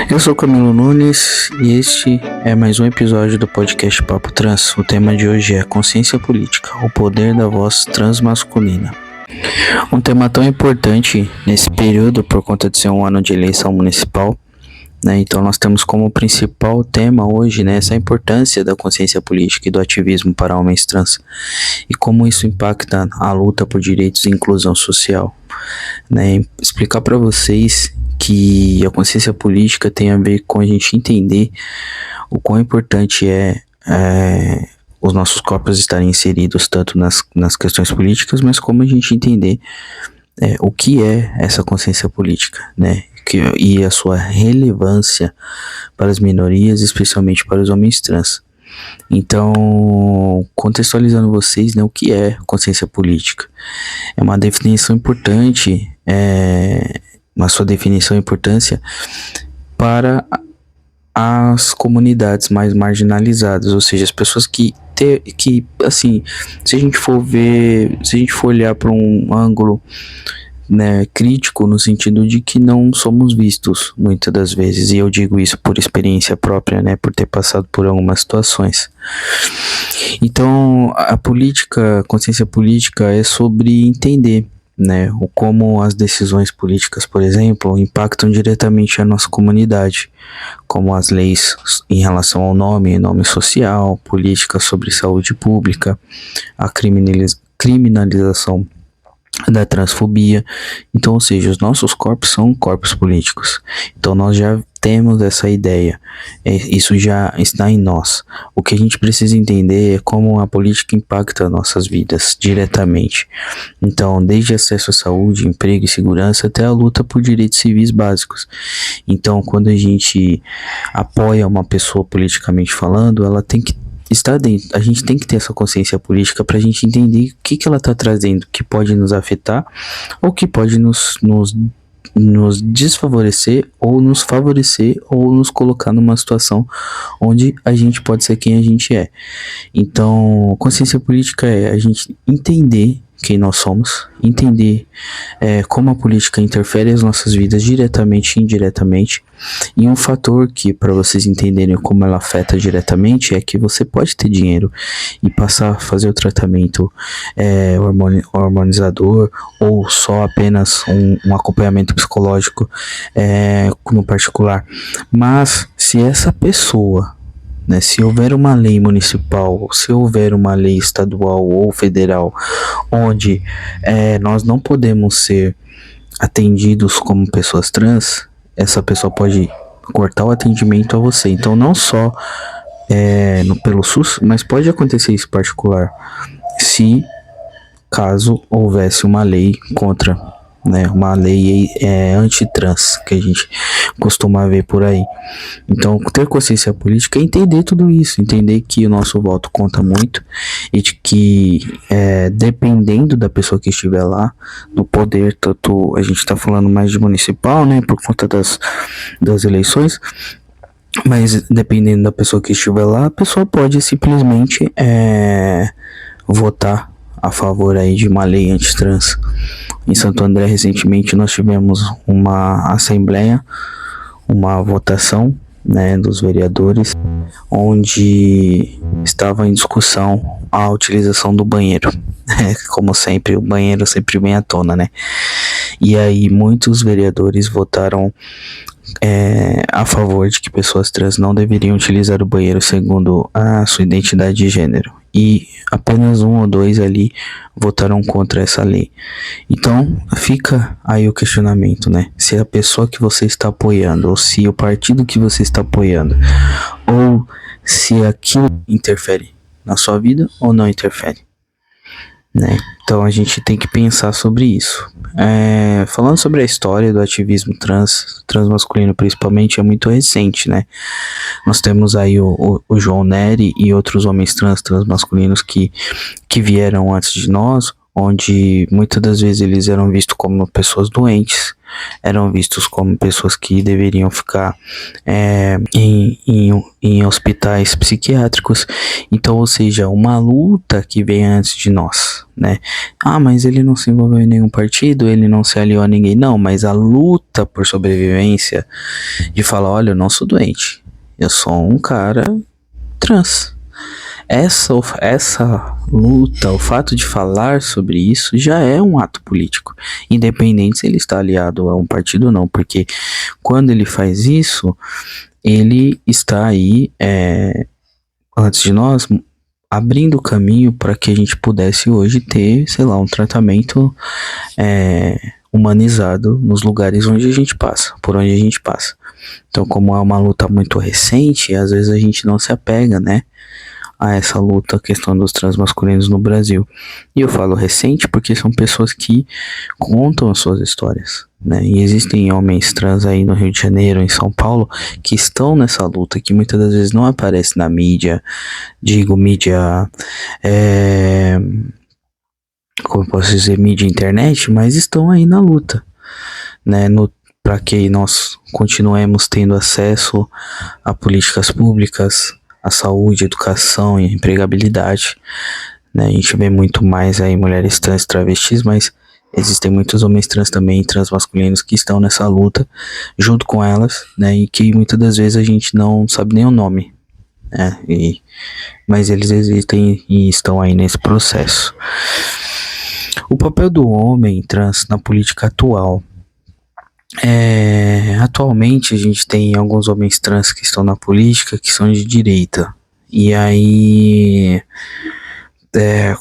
Eu sou Camilo Nunes e este é mais um episódio do podcast Papo Trans. O tema de hoje é consciência política, o poder da voz transmasculina. Um tema tão importante nesse período por conta de ser um ano de eleição municipal, né? Então nós temos como principal tema hoje, né, essa importância da consciência política e do ativismo para homens trans e como isso impacta a luta por direitos e inclusão social, né? Explicar para vocês que a consciência política tem a ver com a gente entender o quão importante é os nossos corpos estarem inseridos tanto nas questões políticas, mas como a gente entender o que é essa consciência política, né? E a sua relevância para as minorias, especialmente para os homens trans. Então, contextualizando vocês, né, o que é consciência política? É uma definição importante, uma sua definição e importância para as comunidades mais marginalizadas, ou seja, as pessoas que assim, se a gente for olhar para um ângulo, né, crítico, no sentido de que não somos vistos muitas das vezes, e eu digo isso por experiência própria, né, por ter passado por algumas situações. Então, a consciência política é sobre entender, né, como as decisões políticas, por exemplo, impactam diretamente a nossa comunidade, como as leis em relação ao nome social, políticas sobre saúde pública, a criminalização da transfobia. Então, ou seja, os nossos corpos são corpos políticos. Então nós já temos essa ideia, isso já está em nós. O que a gente precisa entender é como a política impacta nossas vidas diretamente. Então, desde acesso à saúde, emprego e segurança até a luta por direitos civis básicos. Então, quando a gente apoia uma pessoa politicamente falando, ela tem que estar dentro. A gente tem que ter essa consciência política para a gente entender o que ela está trazendo, que pode nos afetar ou que pode nos desfavorecer ou nos favorecer ou nos colocar numa situação onde a gente pode ser quem a gente é. Então, consciência política é a gente entender quem nós somos, entender como a política interfere as nossas vidas diretamente e indiretamente. E um fator que, para vocês entenderem como ela afeta diretamente, é que você pode ter dinheiro e passar a fazer o tratamento hormonizador ou só apenas um acompanhamento psicológico no particular. Mas se essa pessoa, né, se houver uma lei municipal, se houver uma lei estadual ou federal, onde nós não podemos ser atendidos como pessoas trans, essa pessoa pode cortar o atendimento a você. Então não só pelo SUS, mas pode acontecer isso em particular, se caso houvesse uma lei contra, né, uma lei anti-trans, que a gente costuma ver por aí. Então, ter consciência política é entender tudo isso, entender que o nosso voto conta muito e de que, dependendo da pessoa que estiver lá no poder, tanto a gente está falando mais de municipal, né, por conta das eleições, mas dependendo da pessoa que estiver lá, a pessoa pode simplesmente votar a favor aí de uma lei anti-trans. Em Santo André, recentemente, nós tivemos uma assembleia, uma votação, né, dos vereadores, onde estava em discussão a utilização do banheiro. Como sempre, o banheiro sempre vem à tona, né? E aí muitos vereadores votaram a favor de que pessoas trans não deveriam utilizar o banheiro segundo a sua identidade de gênero. E apenas 1 ou 2 ali votaram contra essa lei. Então fica aí o questionamento, né? Se a pessoa que você está apoiando, ou se o partido que você está apoiando, ou se aquilo interfere na sua vida ou não interfere, né? Então a gente tem que pensar sobre isso. Falando sobre a história do ativismo transmasculino principalmente, é muito recente, né? Nós temos aí o João Nery e outros homens transmasculinos que vieram antes de nós, onde muitas das vezes eles eram vistos como pessoas doentes, eram vistos como pessoas que deveriam ficar em hospitais psiquiátricos. Então, ou seja, uma luta que vem antes de nós, né? Ah, mas ele não se envolveu em nenhum partido, ele não se aliou a ninguém. Não, mas a luta por sobrevivência de falar, olha, eu não sou doente, eu sou um cara trans. Essa luta, o fato de falar sobre isso já é um ato político, independente se ele está aliado a um partido ou não, porque quando ele faz isso, ele está aí, antes de nós, abrindo o caminho para que a gente pudesse hoje ter, sei lá, um tratamento humanizado nos lugares onde a gente passa, por onde a gente passa. Então, como é uma luta muito recente, às vezes a gente não se apega, né, a essa luta, a questão dos transmasculinos no Brasil. E eu falo recente porque são pessoas que contam as suas histórias, né? E existem homens trans aí no Rio de Janeiro, em São Paulo, que estão nessa luta, que muitas das vezes não aparece na mídia, como eu posso dizer, mídia internet, mas estão aí na luta, né? Para que nós continuemos tendo acesso a políticas públicas, a saúde, educação e empregabilidade, né? A gente vê muito mais aí mulheres trans, travestis, mas existem muitos homens trans também, transmasculinos, que estão nessa luta junto com elas, né? E que muitas das vezes a gente não sabe nem o nome, né? Mas eles existem e estão aí nesse processo. O papel do homem trans na política atual. Atualmente a gente tem alguns homens trans que estão na política que são de direita. E aí,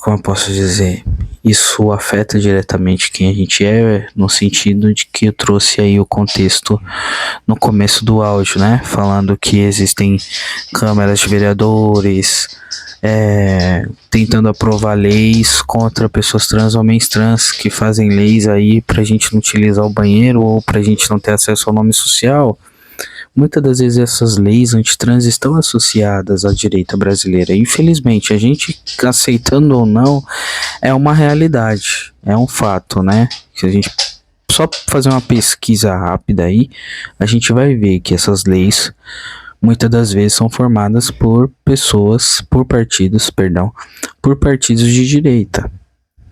como eu posso dizer, isso afeta diretamente quem a gente é, no sentido de que eu trouxe aí o contexto no começo do áudio, né? Falando que existem câmaras de vereadores, tentando aprovar leis contra pessoas trans, homens trans, que fazem leis aí pra gente não utilizar o banheiro ou pra gente não ter acesso ao nome social. Muitas das vezes essas leis antitrans estão associadas à direita brasileira. Infelizmente, a gente aceitando ou não, é uma realidade, é um fato, né? Se a gente só fazer uma pesquisa rápida aí, a gente vai ver que essas leis muitas das vezes são formadas por partidos de direita,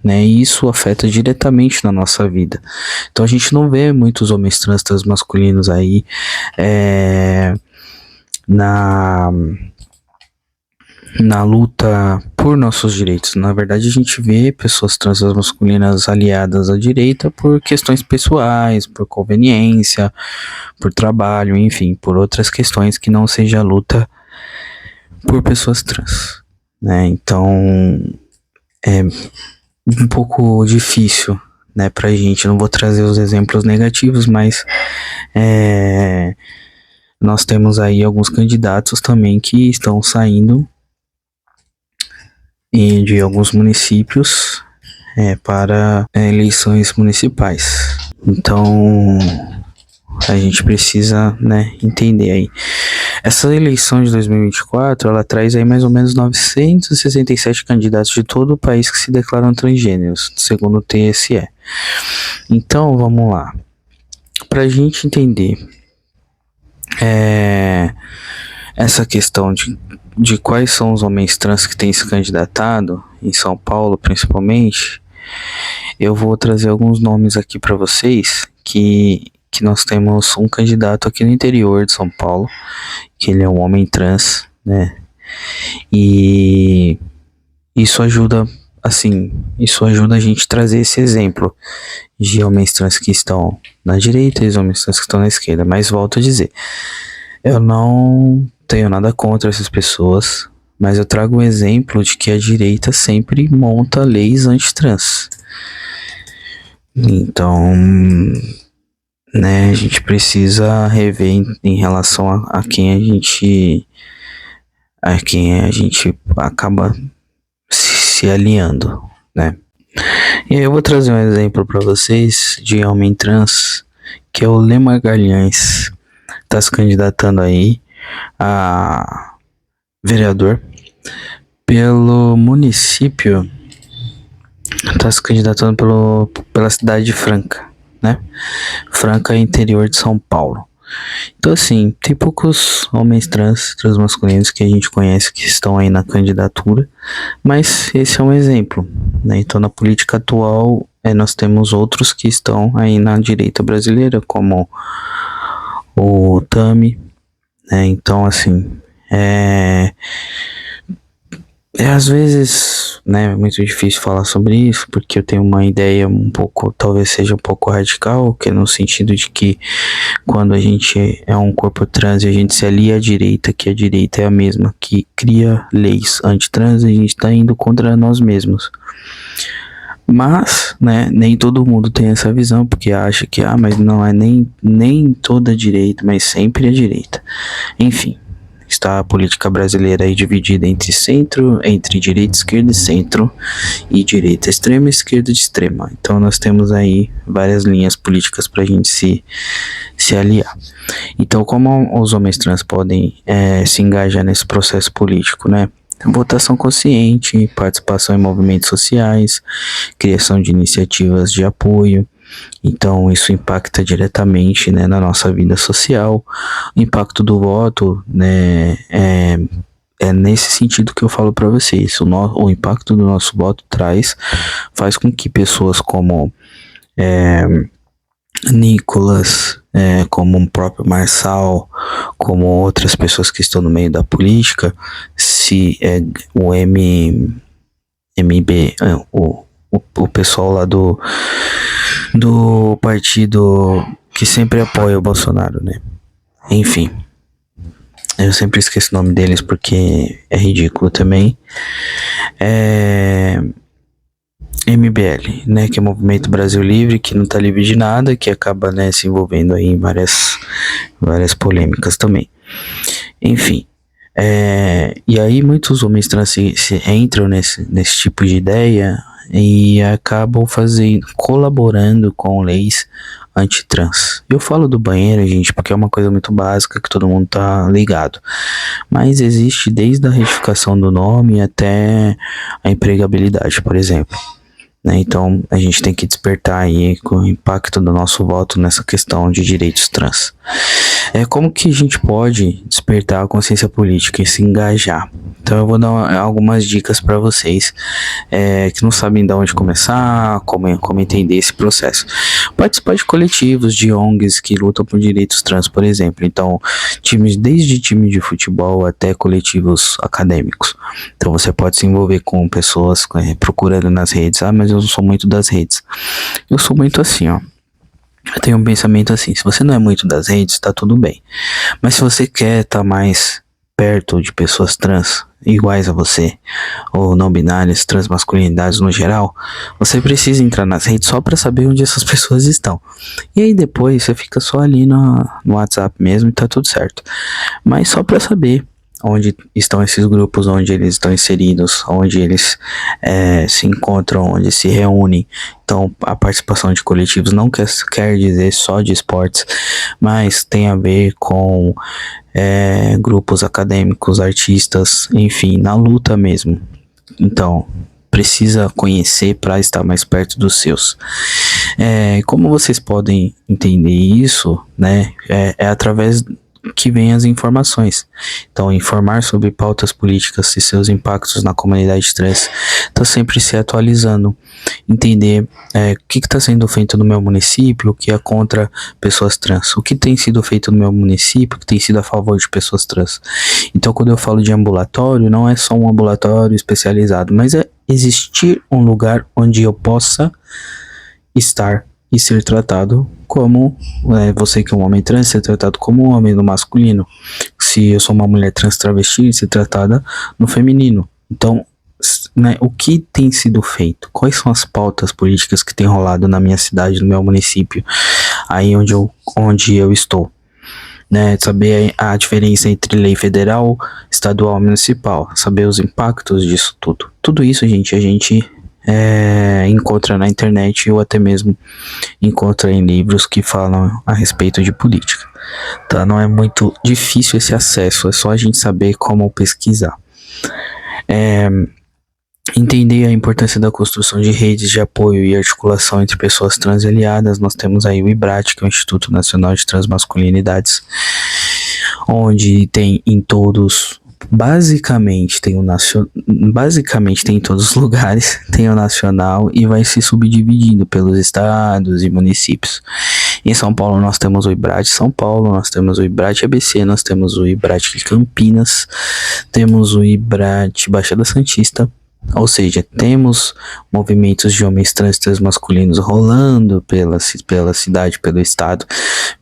né? E isso afeta diretamente na nossa vida. Então a gente não vê muitos homens trans, transmasculinos aí na luta por nossos direitos. Na verdade, a gente vê pessoas trans masculinas aliadas à direita por questões pessoais, por conveniência, por trabalho, enfim, por outras questões que não seja a luta por pessoas trans, né? Então, é um pouco difícil, né, pra gente. Não vou trazer os exemplos negativos, mas nós temos aí alguns candidatos também que estão saindo de alguns municípios para eleições municipais. Então a gente precisa, né, entender aí. Essa eleição de 2024, ela traz aí mais ou menos 967 candidatos de todo o país que se declaram transgêneros, segundo o TSE. Então vamos lá. Pra gente entender essa questão de quais são os homens trans que têm se candidatado, em São Paulo principalmente, eu vou trazer alguns nomes aqui para vocês, que nós temos um candidato aqui no interior de São Paulo, que ele é um homem trans, né? E isso ajuda a gente a trazer esse exemplo de homens trans que estão na direita e homens trans que estão na esquerda. Mas volto a dizer, eu não tenho nada contra essas pessoas, mas eu trago um exemplo de que a direita sempre monta leis antitrans. Então, né, a gente precisa rever em relação a quem a gente acaba se aliando, né? E aí eu vou trazer um exemplo para vocês de homem trans, que é o Lê Magalhães, tá se candidatando aí a vereador pelo município Tá se candidatando pela cidade de Franca, né? Franca é interior de São Paulo. Então, assim, tem poucos homens transmasculinos que a gente conhece que estão aí na candidatura, mas esse é um exemplo, né? Então, na política atual, nós temos outros que estão aí na direita brasileira, como o Tami, né? Então, assim, às vezes, né, é muito difícil falar sobre isso, porque eu tenho uma ideia um pouco, talvez seja um pouco radical, que é no sentido de que quando a gente é um corpo trans e a gente se alia à direita, que a direita é a mesma que cria leis antitrans, a gente está indo contra nós mesmos. Mas, né, nem todo mundo tem essa visão, porque acha que, mas não é nem toda a direita, mas sempre a direita. Enfim, está a política brasileira aí dividida entre centro, entre direita, esquerda e centro, e direita extrema e esquerda de extrema. Então nós temos aí várias linhas políticas para a gente se aliar. Então, como os homens trans podem se engajar nesse processo político, né? Votação consciente, participação em movimentos sociais, criação de iniciativas de apoio. Então isso impacta diretamente, né, na nossa vida social. O impacto do voto, né, é nesse sentido que eu falo para vocês. O impacto do nosso voto faz com que pessoas como Nicolas, como o próprio Marçal, como outras pessoas que estão no meio da política, o o pessoal lá do partido que sempre apoia o Bolsonaro, né? Enfim, eu sempre esqueço o nome deles porque é ridículo também. MBL, né, que é o Movimento Brasil Livre, que não tá livre de nada, que acaba, né, se envolvendo aí em várias polêmicas também. Enfim, e aí muitos homens trans se entram nesse tipo de ideia e acabam colaborando com leis antitrans. Eu falo do banheiro, gente, porque é uma coisa muito básica que todo mundo tá ligado. Mas existe desde a retificação do nome até a empregabilidade, por exemplo. Né? Então a gente tem que despertar aí com o impacto do nosso voto nessa questão de direitos trans. Como que a gente pode despertar a consciência política e se engajar? Então eu vou dar algumas dicas para vocês que não sabem de onde começar, como entender esse processo. Participar de coletivos, de ONGs que lutam por direitos trans, por exemplo. Então, desde time de futebol até coletivos acadêmicos. Então você pode se envolver com pessoas procurando nas redes. Mas eu não sou muito das redes. Eu sou muito assim, ó. Eu tenho um pensamento assim, se você não é muito das redes, tá tudo bem. Mas se você quer estar mais perto de pessoas trans, iguais a você, ou não binárias, transmasculinidades no geral, você precisa entrar nas redes só para saber onde essas pessoas estão. E aí depois você fica só ali no WhatsApp mesmo e tá tudo certo. Mas só para saber onde estão esses grupos, onde eles estão inseridos, onde eles se encontram, onde se reúnem. Então, a participação de coletivos não quer dizer só de esportes, mas tem a ver com grupos acadêmicos, artistas, enfim, na luta mesmo. Então, precisa conhecer para estar mais perto dos seus. Como vocês podem entender isso, né? É através que vem as informações. Então, informar sobre pautas políticas e seus impactos na comunidade trans, tá sempre se atualizando, entender o que está sendo feito no meu município, o que é contra pessoas trans, o que tem sido feito no meu município, o que tem sido a favor de pessoas trans. Então, quando eu falo de ambulatório, não é só um ambulatório especializado, mas é existir um lugar onde eu possa estar e ser tratado como você que é um homem trans, ser tratado como um homem no masculino. Se eu sou uma mulher trans travesti, ser tratada no feminino. Então, né, o que tem sido feito? Quais são as pautas políticas que tem rolado na minha cidade, no meu município, aí onde eu estou? Né, saber a diferença entre lei federal, estadual e municipal, saber os impactos disso tudo. Tudo isso, gente, a gente encontra na internet ou até mesmo encontra em livros que falam a respeito de política. Tá? Não é muito difícil esse acesso, é só a gente saber como pesquisar. Entender a importância da construção de redes de apoio e articulação entre pessoas trans e aliadas. Nós temos aí o IBRAT, que é o Instituto Nacional de Transmasculinidades, onde tem em todos, basicamente tem em todos os lugares, tem o nacional e vai se subdividindo pelos estados e municípios. Em São Paulo nós temos o IBRAT São Paulo, nós temos o IBRAT ABC, nós temos o IBRAT Campinas, temos o IBRAT Baixada Santista. Ou seja, temos movimentos de homens trans e transmasculinos rolando pela cidade, pelo estado,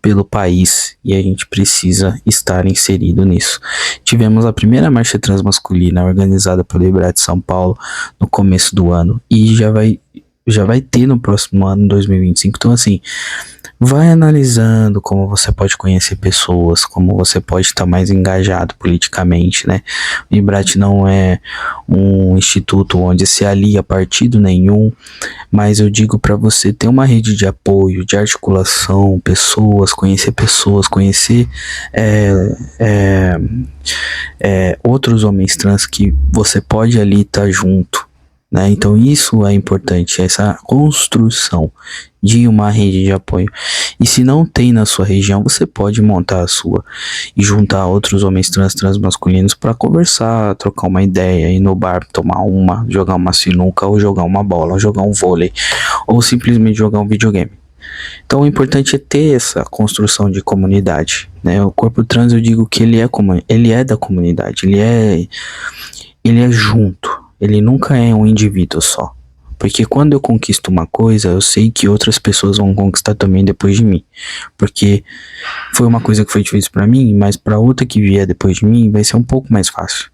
pelo país, e a gente precisa estar inserido nisso. Tivemos a primeira marcha transmasculina organizada pelo IBRAT São Paulo no começo do ano, e já vai ter no próximo ano, 2025. Então, assim, vai analisando como você pode conhecer pessoas, como você pode estar mais engajado politicamente, né? O IBRAT não é um instituto onde se alia partido nenhum, mas eu digo para você ter uma rede de apoio, de articulação, conhecer outros homens trans que você pode ali estar junto, né? Então isso é importante, essa construção de uma rede de apoio. E se não tem na sua região, você pode montar a sua e juntar outros homens transmasculinos para conversar, trocar uma ideia, ir no bar, tomar uma, jogar uma sinuca, ou jogar uma bola, ou jogar um vôlei, ou simplesmente jogar um videogame. Então o importante é ter essa construção de comunidade, né? O corpo trans, eu digo que ele é da comunidade, ele é junto, ele nunca é um indivíduo só. Porque quando eu conquisto uma coisa, eu sei que outras pessoas vão conquistar também depois de mim. Porque foi uma coisa que foi difícil pra mim, mas pra outra que vier depois de mim, vai ser um pouco mais fácil.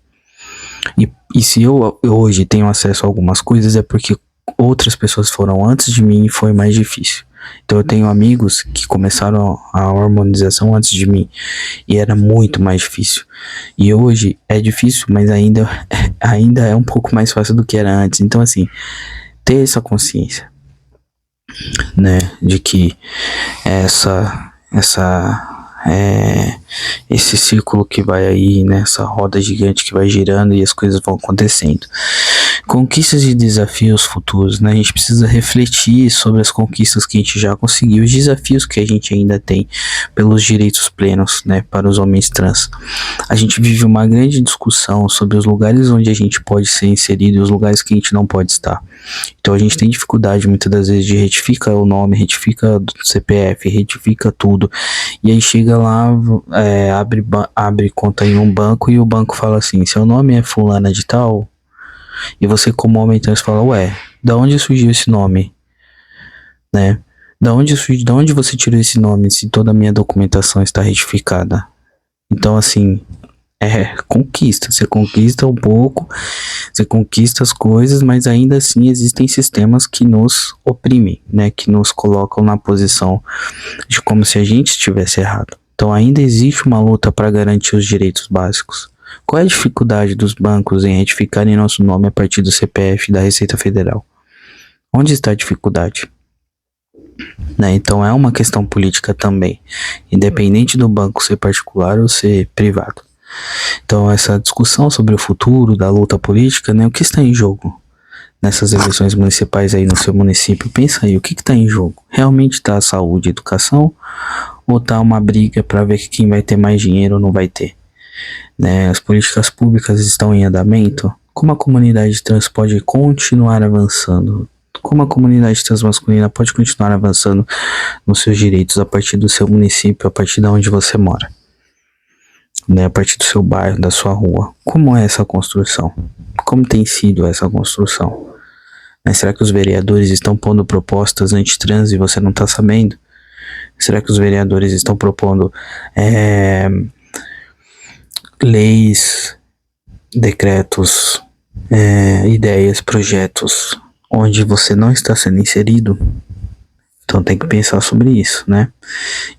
E se eu hoje tenho acesso a algumas coisas, é porque outras pessoas foram antes de mim e foi mais difícil. Então eu tenho amigos que começaram a hormonização antes de mim e era muito mais difícil. E hoje é difícil, mas ainda é um pouco mais fácil do que era antes. Então, assim, ter essa consciência, né, de que esse círculo que vai aí, nessa roda gigante que vai girando e as coisas vão acontecendo. Conquistas e desafios futuros, né? A gente precisa refletir sobre as conquistas que a gente já conseguiu, os desafios que a gente ainda tem pelos direitos plenos, né, para os homens trans. A gente vive uma grande discussão sobre os lugares onde a gente pode ser inserido e os lugares que a gente não pode estar. Então a gente tem dificuldade muitas das vezes de retificar o nome, retifica o CPF, retifica tudo, e aí chega lá, abre conta em um banco e o banco fala assim: seu nome é fulana de tal. E você, como homem trans, fala: ué, da onde surgiu esse nome? Né? Da onde você tirou esse nome se toda a minha documentação está retificada? Então, assim, conquista. Você conquista um pouco, você conquista as coisas, mas ainda assim existem sistemas que nos oprimem, né? Que nos colocam na posição de como se a gente estivesse errado. Então, ainda existe uma luta para garantir os direitos básicos. Qual é a dificuldade dos bancos em retificarem nosso nome a partir do CPF da Receita Federal? Onde está a dificuldade? Né? Então é uma questão política também, independente do banco ser particular ou ser privado. Então essa discussão sobre o futuro da luta política, né? O que está em jogo nessas eleições municipais aí no seu município? Pensa aí, o que está em jogo? Realmente está a saúde e educação? Ou está uma briga para ver quem vai ter mais dinheiro ou não vai ter? Né, as políticas públicas estão em andamento? Como a comunidade trans pode continuar avançando? Como a comunidade transmasculina pode continuar avançando nos seus direitos a partir do seu município, a partir de onde você mora? Né, a partir do seu bairro, da sua rua. Como é essa construção? Como tem sido essa construção? Né, será que os vereadores estão pondo propostas anti-trans e você não está sabendo? Será que os vereadores estão propondo leis, decretos, ideias, projetos onde você não está sendo inserido? Então tem que pensar sobre isso, né?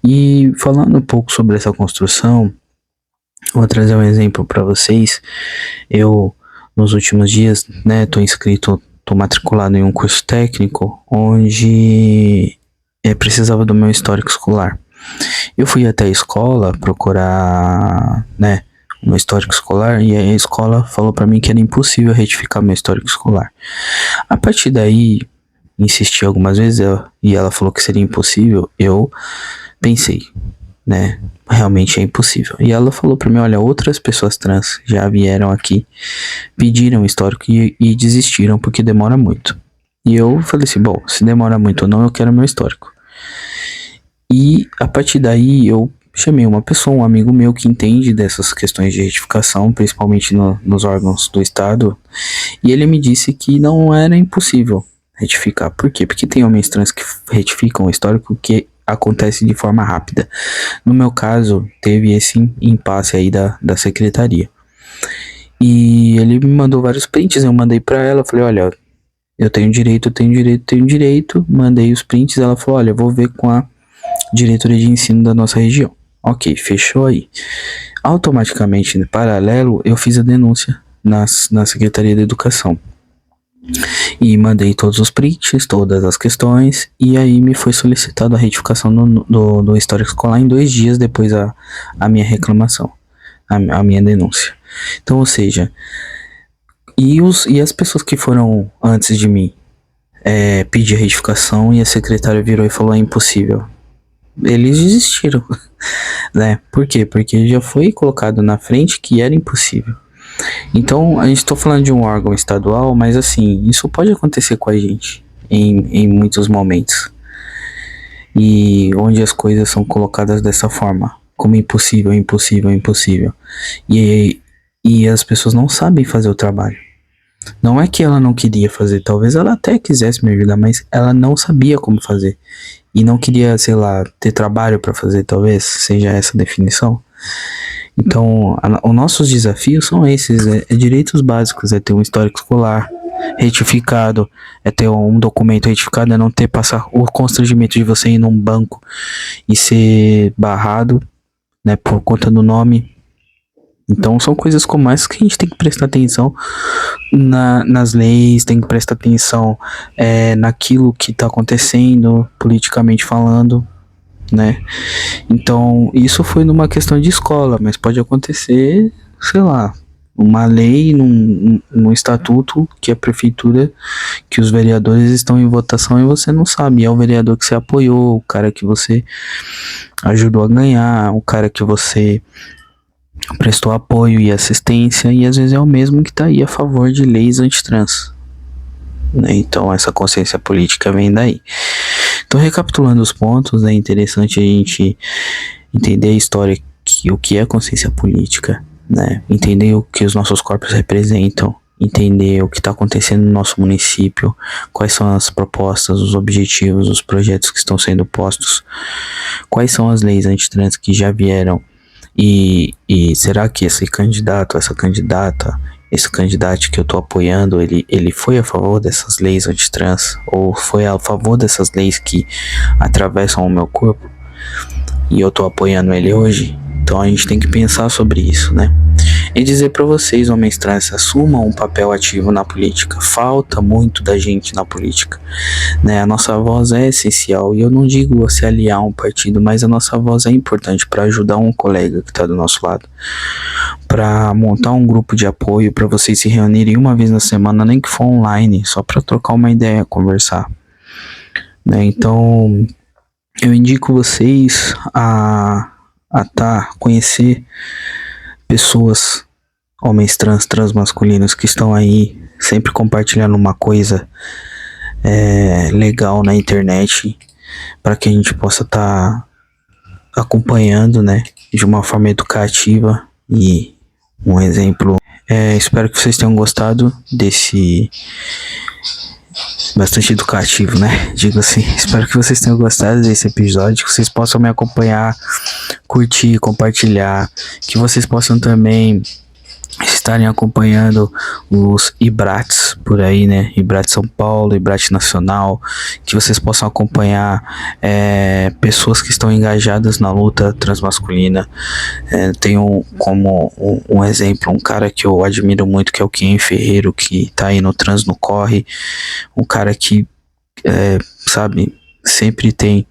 E falando um pouco sobre essa construção, vou trazer um exemplo para vocês. Eu, nos últimos dias, né, tô matriculado em um curso técnico onde precisava do meu histórico escolar. Eu fui até a escola procurar, né, meu histórico escolar, e aí a escola falou pra mim que era impossível retificar meu histórico escolar. A partir daí, insisti algumas vezes e ela falou que seria impossível. Eu pensei, né? Realmente é impossível. E ela falou pra mim, olha, outras pessoas trans já vieram aqui, pediram o histórico e desistiram porque demora muito. E eu falei assim, bom, se demora muito ou não, eu quero meu histórico. E a partir daí eu chamei uma pessoa, um amigo meu que entende dessas questões de retificação, principalmente nos órgãos do Estado, e ele me disse que não era impossível retificar. Por quê? Porque tem homens trans que retificam o histórico que acontece de forma rápida. No meu caso, teve esse impasse aí da secretaria. E ele me mandou vários prints, eu mandei pra ela, falei, olha, eu tenho direito, mandei os prints, ela falou, olha, eu vou ver com a diretoria de ensino da nossa região. Ok, fechou aí. Automaticamente, em paralelo, eu fiz a denúncia na Secretaria da Educação. E mandei todos os prints, todas as questões, e aí me foi solicitada a retificação do histórico escolar em 2 dias depois a minha reclamação, a minha denúncia. Então, ou seja, e as pessoas que foram antes de mim pedir retificação e a secretária virou e falou, é impossível. Eles desistiram, né? Por quê? Porque já foi colocado na frente que era impossível. Então, a gente tá falando de um órgão estadual, mas assim, isso pode acontecer com a gente em muitos momentos. E onde as coisas são colocadas dessa forma, como impossível, impossível, impossível. E as pessoas não sabem fazer o trabalho. Não é que ela não queria fazer, talvez ela até quisesse me ajudar, mas ela não sabia como fazer. E não queria, sei lá, ter trabalho para fazer, talvez seja essa a definição. Então, os nossos desafios são esses, é direitos básicos, é ter um histórico escolar retificado, é ter um documento retificado, é não ter passar o constrangimento de você ir num banco e ser barrado, né, por conta do nome. Então são coisas como essa que a gente tem que prestar atenção nas leis, tem que prestar atenção naquilo que está acontecendo politicamente falando, né? Então isso foi numa questão de escola, mas pode acontecer, sei lá, uma lei num estatuto que a prefeitura, que os vereadores estão em votação e você não sabe, é o vereador que você apoiou, o cara que você ajudou a ganhar, o cara que você prestou apoio e assistência, e às vezes é o mesmo que tá aí a favor de leis antitrans, né? Então essa consciência política vem daí. Então, recapitulando os pontos, é interessante a gente entender a história, o que é consciência política, né? Entender o que os nossos corpos representam, entender o que está acontecendo no nosso município, quais são as propostas, os objetivos, os projetos que estão sendo postos, quais são as leis antitrans que já vieram. E será que esse candidato, essa candidata, esse candidato que eu tô apoiando, ele foi a favor dessas leis antitrans? Ou foi a favor dessas leis que atravessam o meu corpo? E eu tô apoiando ele hoje? Então a gente tem que pensar sobre isso, né? E dizer para vocês, homens trans, assumam um papel ativo na política. Falta muito da gente na política, né? A nossa voz é essencial, e eu não digo se aliar a um partido, mas a nossa voz é importante para ajudar um colega que está do nosso lado, para montar um grupo de apoio, para vocês se reunirem uma vez na semana, nem que for online, só para trocar uma ideia, conversar, né? Então eu indico vocês a conhecer pessoas, homens trans, transmasculinos, que estão aí sempre compartilhando uma coisa legal na internet, para que a gente possa estar acompanhando, né, de uma forma educativa e um exemplo. Espero que vocês tenham gostado desse bastante educativo, né? Digo assim, espero que vocês tenham gostado desse episódio, que vocês possam me acompanhar, curtir, compartilhar, que vocês possam também estarem acompanhando os IBRATs por aí, né? IBRAT São Paulo, IBRAT Nacional, que vocês possam acompanhar pessoas que estão engajadas na luta transmasculina. Tenho como um exemplo um cara que eu admiro muito, que é o Ken Ferreiro, que tá aí no Trans no Corre, um cara que sabe, sempre tem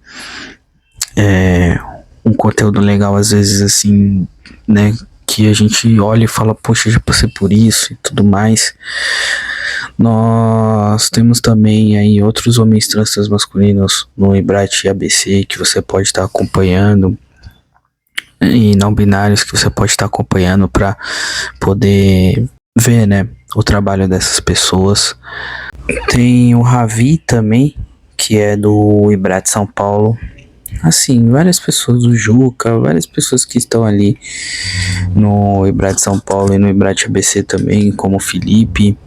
um conteúdo legal, às vezes assim, né, que a gente olha e fala, poxa, já passei por isso e tudo mais. Nós temos também aí outros homens trans transmasculinos no Embrate ABC que você pode estar acompanhando, e não binários que você pode estar acompanhando para poder ver, né, o trabalho dessas pessoas. Tem o Ravi também, que é do Ibrate São Paulo. Assim, várias pessoas do Juca, várias pessoas que estão ali no Ibrate São Paulo e no Ibrate ABC também, como o Felipe,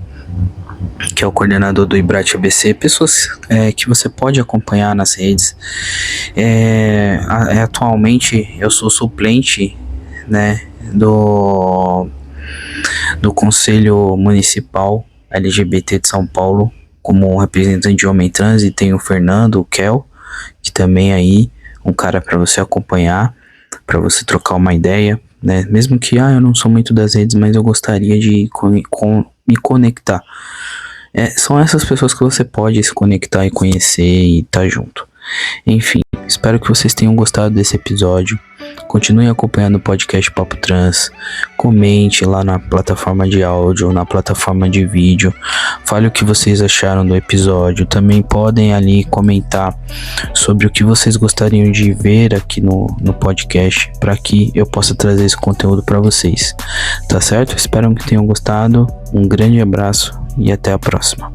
que é o coordenador do Ibrate ABC, pessoas que você pode acompanhar nas redes. Atualmente eu sou suplente, né, do Conselho Municipal LGBT de São Paulo, como representante de homem trans, e tem o Fernando, o Kel, que também aí um cara para você acompanhar, para você trocar uma ideia, né? Mesmo que eu não sou muito das redes, mas eu gostaria de me conectar. São essas pessoas que você pode se conectar e conhecer e estar junto. Enfim, espero que vocês tenham gostado desse episódio. Continue acompanhando o podcast Papo Trans. Comente lá na plataforma de áudio, na plataforma de vídeo. Fale o que vocês acharam do episódio. Também podem ali comentar sobre o que vocês gostariam de ver aqui no podcast, para que eu possa trazer esse conteúdo para vocês. Tá certo? Espero que tenham gostado. Um grande abraço e até a próxima.